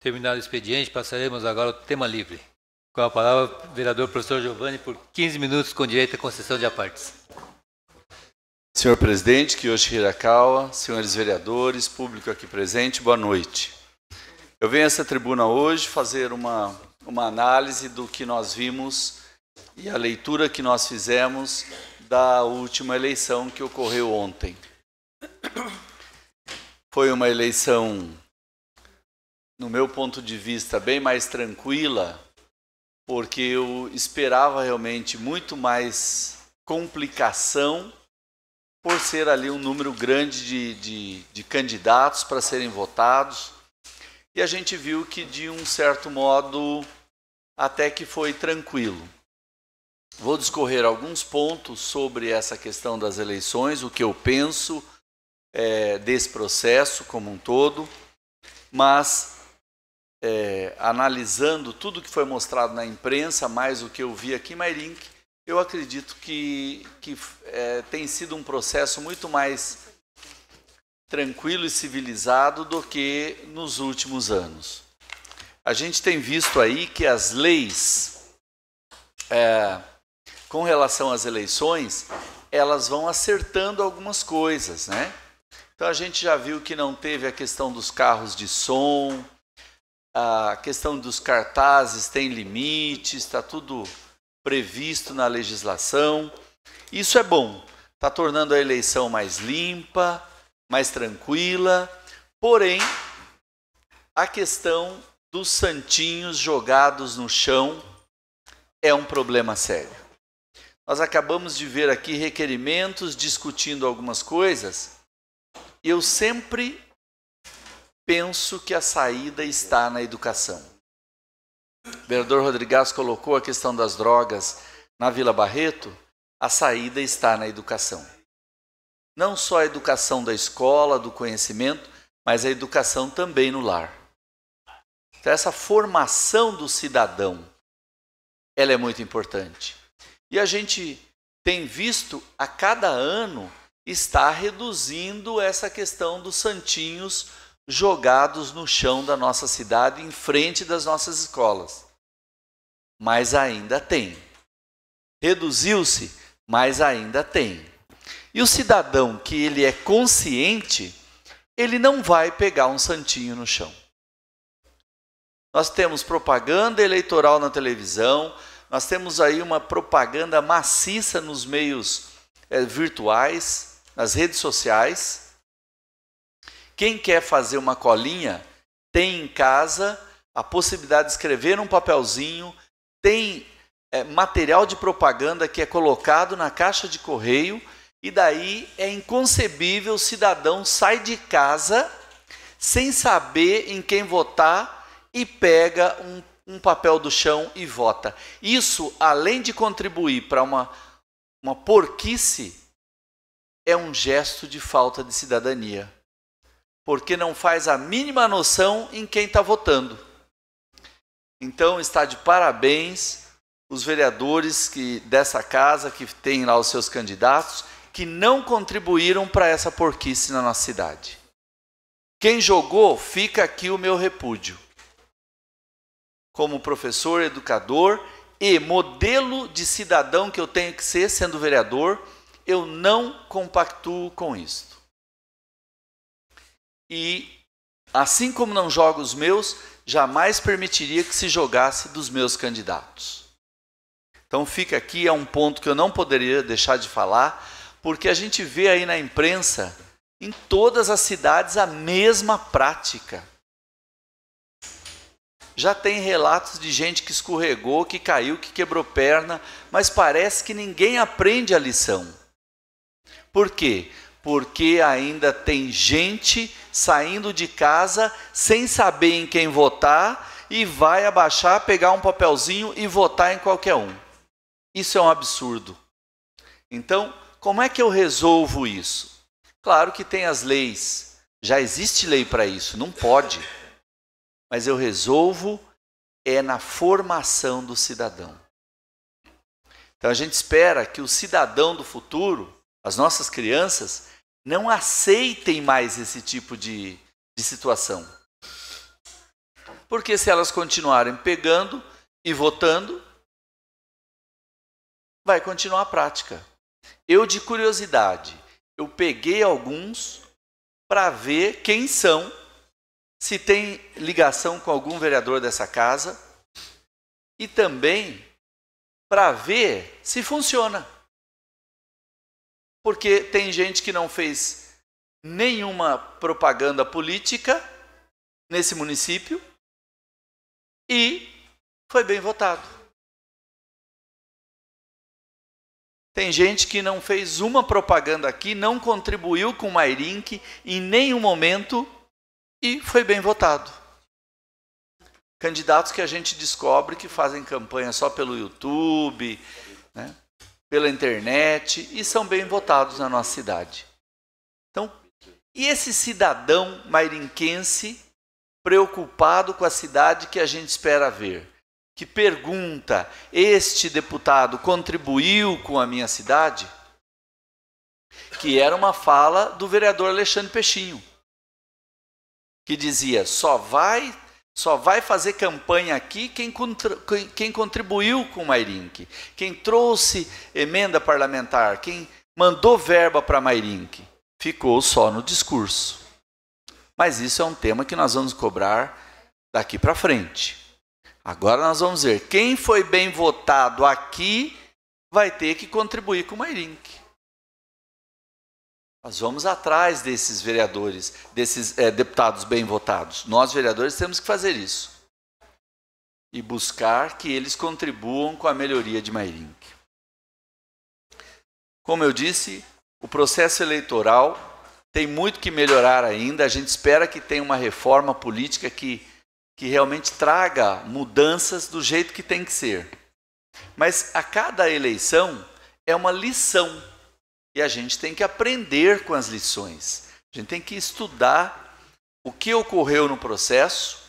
Terminado o expediente, passaremos agora ao tema livre. Com a palavra, o vereador professor Giovanni, por 15 minutos, com direito à concessão de apartes. Senhor presidente, Kiyoshi Hirakawa, senhores vereadores, público aqui presente, boa noite. Eu venho a essa tribuna hoje fazer uma análise do que nós vimos e a leitura que nós fizemos da última eleição que ocorreu ontem. Foi uma eleição, no meu ponto de vista, bem mais tranquila, porque eu esperava realmente muito mais complicação por ser ali um número grande de candidatos para serem votados. E a gente viu que, de um certo modo, até que foi tranquilo. Vou discorrer alguns pontos sobre essa questão das eleições, o que eu penso desse processo como um todo, mas analisando tudo que foi mostrado na imprensa, mais o que eu vi aqui em Mairinque, eu acredito que tem sido um processo muito mais tranquilo e civilizado do que nos últimos anos. A gente tem visto aí que as leis, com relação às eleições, elas vão acertando algumas coisas, né? Então a gente já viu que não teve a questão dos carros de som, a questão dos cartazes tem limites, está tudo previsto na legislação. Isso é bom, está tornando a eleição mais limpa, mais tranquila, porém, a questão dos santinhos jogados no chão é um problema sério. Nós acabamos de ver aqui requerimentos discutindo algumas coisas. Eu sempre penso que a saída está na educação. O vereador Rodrigues colocou a questão das drogas na Vila Barreto, a saída está na educação. Não só a educação da escola, do conhecimento, mas a educação também no lar. Então, essa formação do cidadão, ela é muito importante. E a gente tem visto, a cada ano, está reduzindo essa questão dos santinhos jogados no chão da nossa cidade, em frente das nossas escolas. Mas ainda tem. Reduziu-se, mas ainda tem. E o cidadão que ele é consciente, ele não vai pegar um santinho no chão. Nós temos propaganda eleitoral na televisão, nós temos aí uma propaganda maciça nos meios virtuais, nas redes sociais. Quem quer fazer uma colinha, tem em casa a possibilidade de escrever um papelzinho, tem material de propaganda que é colocado na caixa de correio, e daí é inconcebível o cidadão sai de casa sem saber em quem votar e pega um papel do chão e vota. Isso, além de contribuir para uma porquice, é um gesto de falta de cidadania, porque não faz a mínima noção em quem está votando. Então, está de parabéns os vereadores dessa casa, que têm lá os seus candidatos, que não contribuíram para essa porquice na nossa cidade. Quem jogou, fica aqui o meu repúdio. Como professor, educador e modelo de cidadão que eu tenho que ser, sendo vereador, eu não compactuo com isto. E, assim como não jogo os meus, jamais permitiria que se jogasse dos meus candidatos. Então fica aqui, é um ponto que eu não poderia deixar de falar, porque a gente vê aí na imprensa, em todas as cidades, a mesma prática. Já tem relatos de gente que escorregou, que caiu, que quebrou perna, mas parece que ninguém aprende a lição. Por quê? Porque ainda tem gente saindo de casa sem saber em quem votar e vai abaixar, pegar um papelzinho e votar em qualquer um. Isso é um absurdo. Então, como é que eu resolvo isso? Claro que tem as leis, já existe lei para isso, não pode. Mas eu resolvo na formação do cidadão. Então a gente espera que o cidadão do futuro, as nossas crianças, não aceitem mais esse tipo de situação. porque se elas continuarem pegando e votando, vai continuar a prática. Eu, de curiosidade, eu peguei alguns para ver quem são, se tem ligação com algum vereador dessa casa e também para ver se funciona. Porque tem gente que não fez nenhuma propaganda política nesse município e foi bem votado. Tem gente que não fez uma propaganda aqui, não contribuiu com o Mairinque em nenhum momento e foi bem votado. Candidatos que a gente descobre que fazem campanha só pelo YouTube, né, pela internet, e são bem votados na nossa cidade. Então, e esse cidadão mairinquense preocupado com a cidade que a gente espera ver, que pergunta: este deputado contribuiu com a minha cidade? Que era uma fala do vereador Alexandre Peixinho, que dizia: só vai fazer campanha aqui quem contribuiu com o Mairinque, quem trouxe emenda parlamentar, quem mandou verba para Mairinque. Ficou só no discurso. Mas isso é um tema que nós vamos cobrar daqui para frente. Agora nós vamos ver, quem foi bem votado aqui vai ter que contribuir com o Mairinque. Nós vamos atrás desses vereadores, desses deputados bem votados. Nós, vereadores, temos que fazer isso. E buscar que eles contribuam com a melhoria de Mairinque. Como eu disse, o processo eleitoral tem muito que melhorar ainda. A gente espera que tenha uma reforma política que realmente traga mudanças do jeito que tem que ser. Mas a cada eleição é uma lição. E a gente tem que aprender com as lições. A gente tem que estudar o que ocorreu no processo,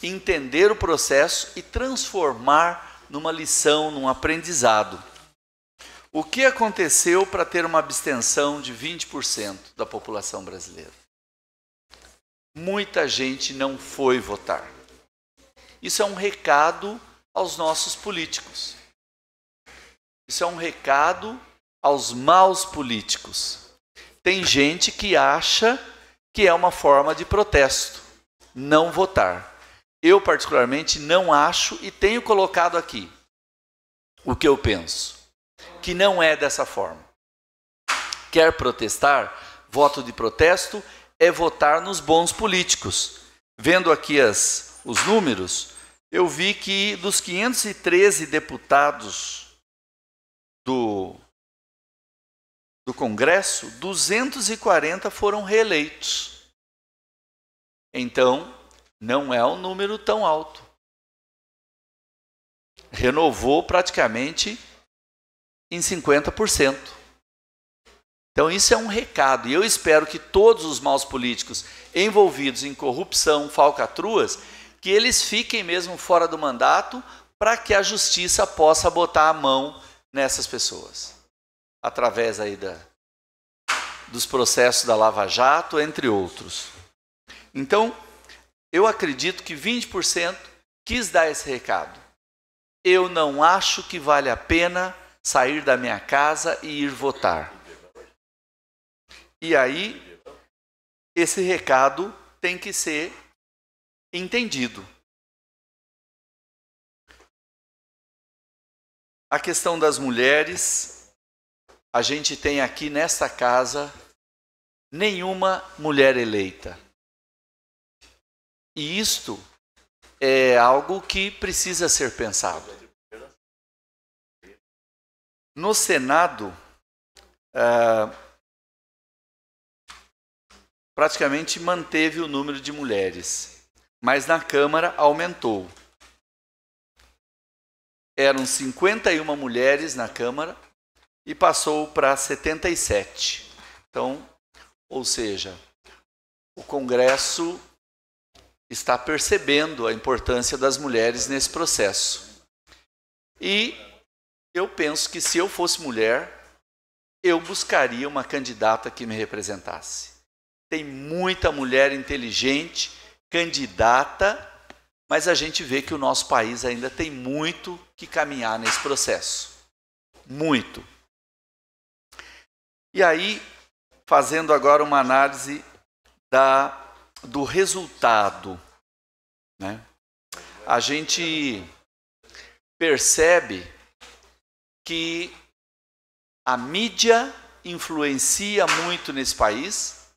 entender o processo e transformar numa lição, num aprendizado. O que aconteceu para ter uma abstenção de 20% da população brasileira? Muita gente não foi votar. Isso é um recado aos nossos políticos. Isso é um recado aos maus políticos. Tem gente que acha que é uma forma de protesto não votar. Eu, particularmente, não acho e tenho colocado aqui o que eu penso, que não é dessa forma. Quer protestar? Voto de protesto é votar nos bons políticos. Vendo aqui os números, eu vi que dos 513 deputados do Congresso, 240 foram reeleitos. Então, não é um número tão alto. Renovou praticamente em 50%. Então, isso é um recado. E eu espero que todos os maus políticos envolvidos em corrupção, falcatruas, que eles fiquem mesmo fora do mandato para que a justiça possa botar a mão nessas pessoas. Através aí dos processos da Lava Jato, entre outros. Então, eu acredito que 20% quis dar esse recado. Eu não acho que vale a pena sair da minha casa e ir votar. E aí, esse recado tem que ser entendido. A questão das mulheres, a gente tem aqui nesta casa nenhuma mulher eleita. E isto é algo que precisa ser pensado. No Senado, praticamente manteve o número de mulheres, mas na Câmara aumentou. Eram 51 mulheres na Câmara e passou para 77. Então, ou seja, o Congresso está percebendo a importância das mulheres nesse processo. E eu penso que se eu fosse mulher, eu buscaria uma candidata que me representasse. Tem muita mulher inteligente, candidata, mas a gente vê que o nosso país ainda tem muito que caminhar nesse processo. Muito. E aí, fazendo agora uma análise do resultado, né? A gente percebe que a mídia influencia muito nesse país,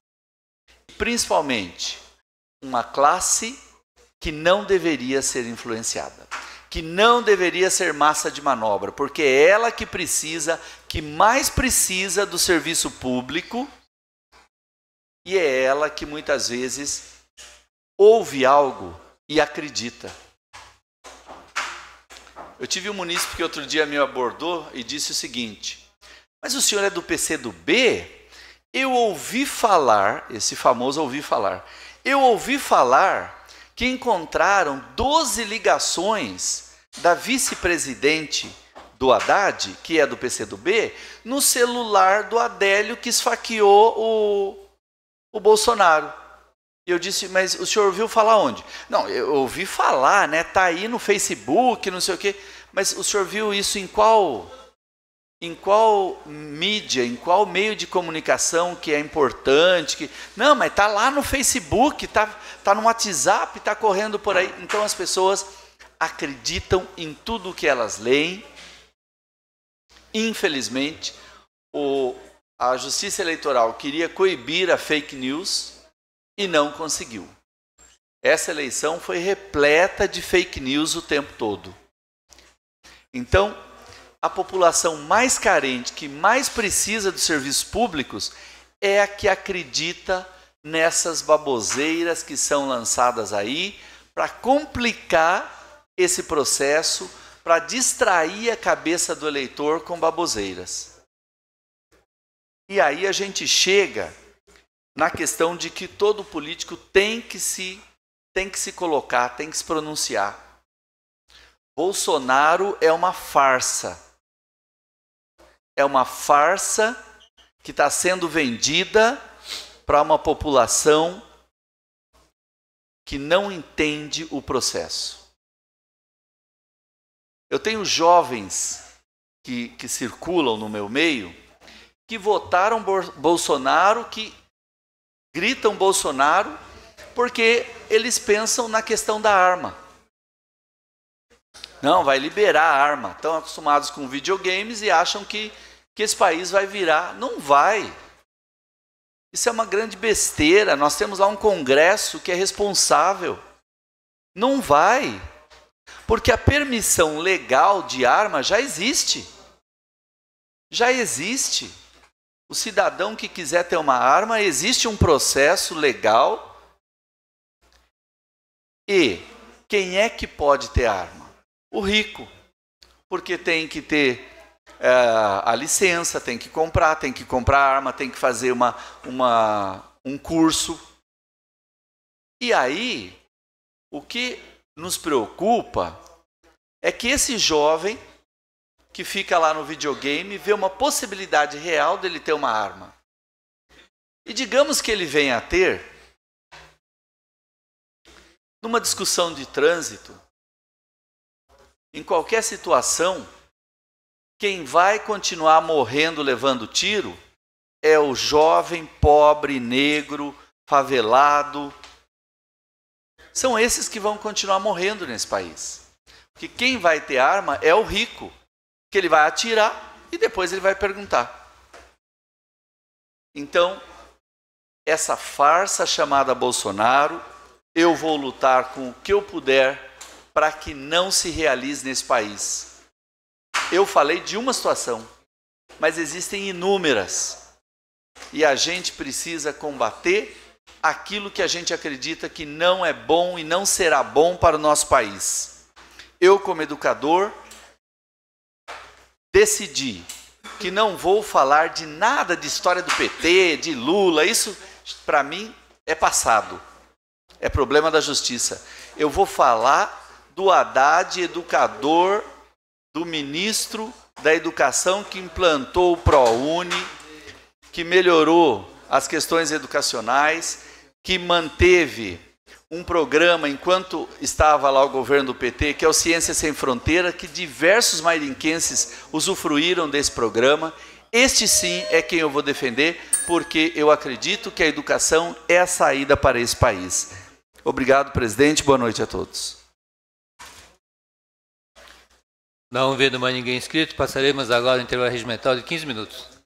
principalmente uma classe que não deveria ser influenciada, que não deveria ser massa de manobra, porque é ela que mais precisa do serviço público, e é ela que muitas vezes ouve algo e acredita. Eu tive um munícipe que outro dia me abordou e disse o seguinte: mas o senhor é do PCdoB? Eu ouvi falar, esse famoso ouvi falar, eu ouvi falar que encontraram 12 ligações da vice-presidente do Haddad, que é do PCdoB, no celular do Adélio que esfaqueou o Bolsonaro. E eu disse, mas o senhor ouviu falar onde? Não, eu ouvi falar, né? Tá aí no Facebook, não sei o quê. Mas o senhor viu isso em qual mídia, em qual meio de comunicação que é importante? Não, mas tá lá no Facebook, tá no WhatsApp, tá correndo por aí. Então as pessoas acreditam em tudo o que elas leem. Infelizmente, a Justiça Eleitoral queria coibir a fake news e não conseguiu. Essa eleição foi repleta de fake news o tempo todo. Então, a população mais carente, que mais precisa dos serviços públicos, é a que acredita nessas baboseiras que são lançadas aí para complicar esse processo, para distrair a cabeça do eleitor com baboseiras. E aí a gente chega na questão de que todo político tem que se colocar, tem que se pronunciar. Bolsonaro é uma farsa. É uma farsa que está sendo vendida para uma população que não entende o processo. Eu tenho jovens que circulam no meu meio que votaram Bolsonaro, que gritam Bolsonaro, porque eles pensam na questão da arma. Não, vai liberar a arma. Estão acostumados com videogames e acham que esse país vai virar. Não vai. Isso é uma grande besteira. Nós temos lá um Congresso que é responsável. Não vai. Porque a permissão legal de arma já existe. Já existe. O cidadão que quiser ter uma arma, existe um processo legal. E quem é que pode ter arma? O rico. Porque tem que ter a licença, tem que comprar arma, tem que fazer um curso. E aí, o que nos preocupa é que esse jovem que fica lá no videogame vê uma possibilidade real dele ter uma arma. E digamos que ele venha a ter, numa discussão de trânsito, em qualquer situação, quem vai continuar morrendo levando tiro é o jovem, pobre, negro, favelado. São esses que vão continuar morrendo nesse país. Porque quem vai ter arma é o rico, que ele vai atirar e depois ele vai perguntar. Então, essa farsa chamada Bolsonaro, eu vou lutar com o que eu puder para que não se realize nesse país. Eu falei de uma situação, mas existem inúmeras. E a gente precisa combater aquilo que a gente acredita que não é bom e não será bom para o nosso país. Eu, como educador, decidi que não vou falar de nada de história do PT, de Lula, isso para mim é passado, é problema da justiça. Eu vou falar do Haddad, educador, do ministro da Educação que implantou o ProUni, que melhorou as questões educacionais, que manteve um programa, enquanto estava lá o governo do PT, que é o Ciência Sem Fronteira, que diversos mairinquenses usufruíram desse programa. Este sim é quem eu vou defender, porque eu acredito que a educação é a saída para esse país. Obrigado, presidente. Boa noite a todos. Não vendo mais ninguém inscrito, passaremos agora ao intervalo regimental de 15 minutos.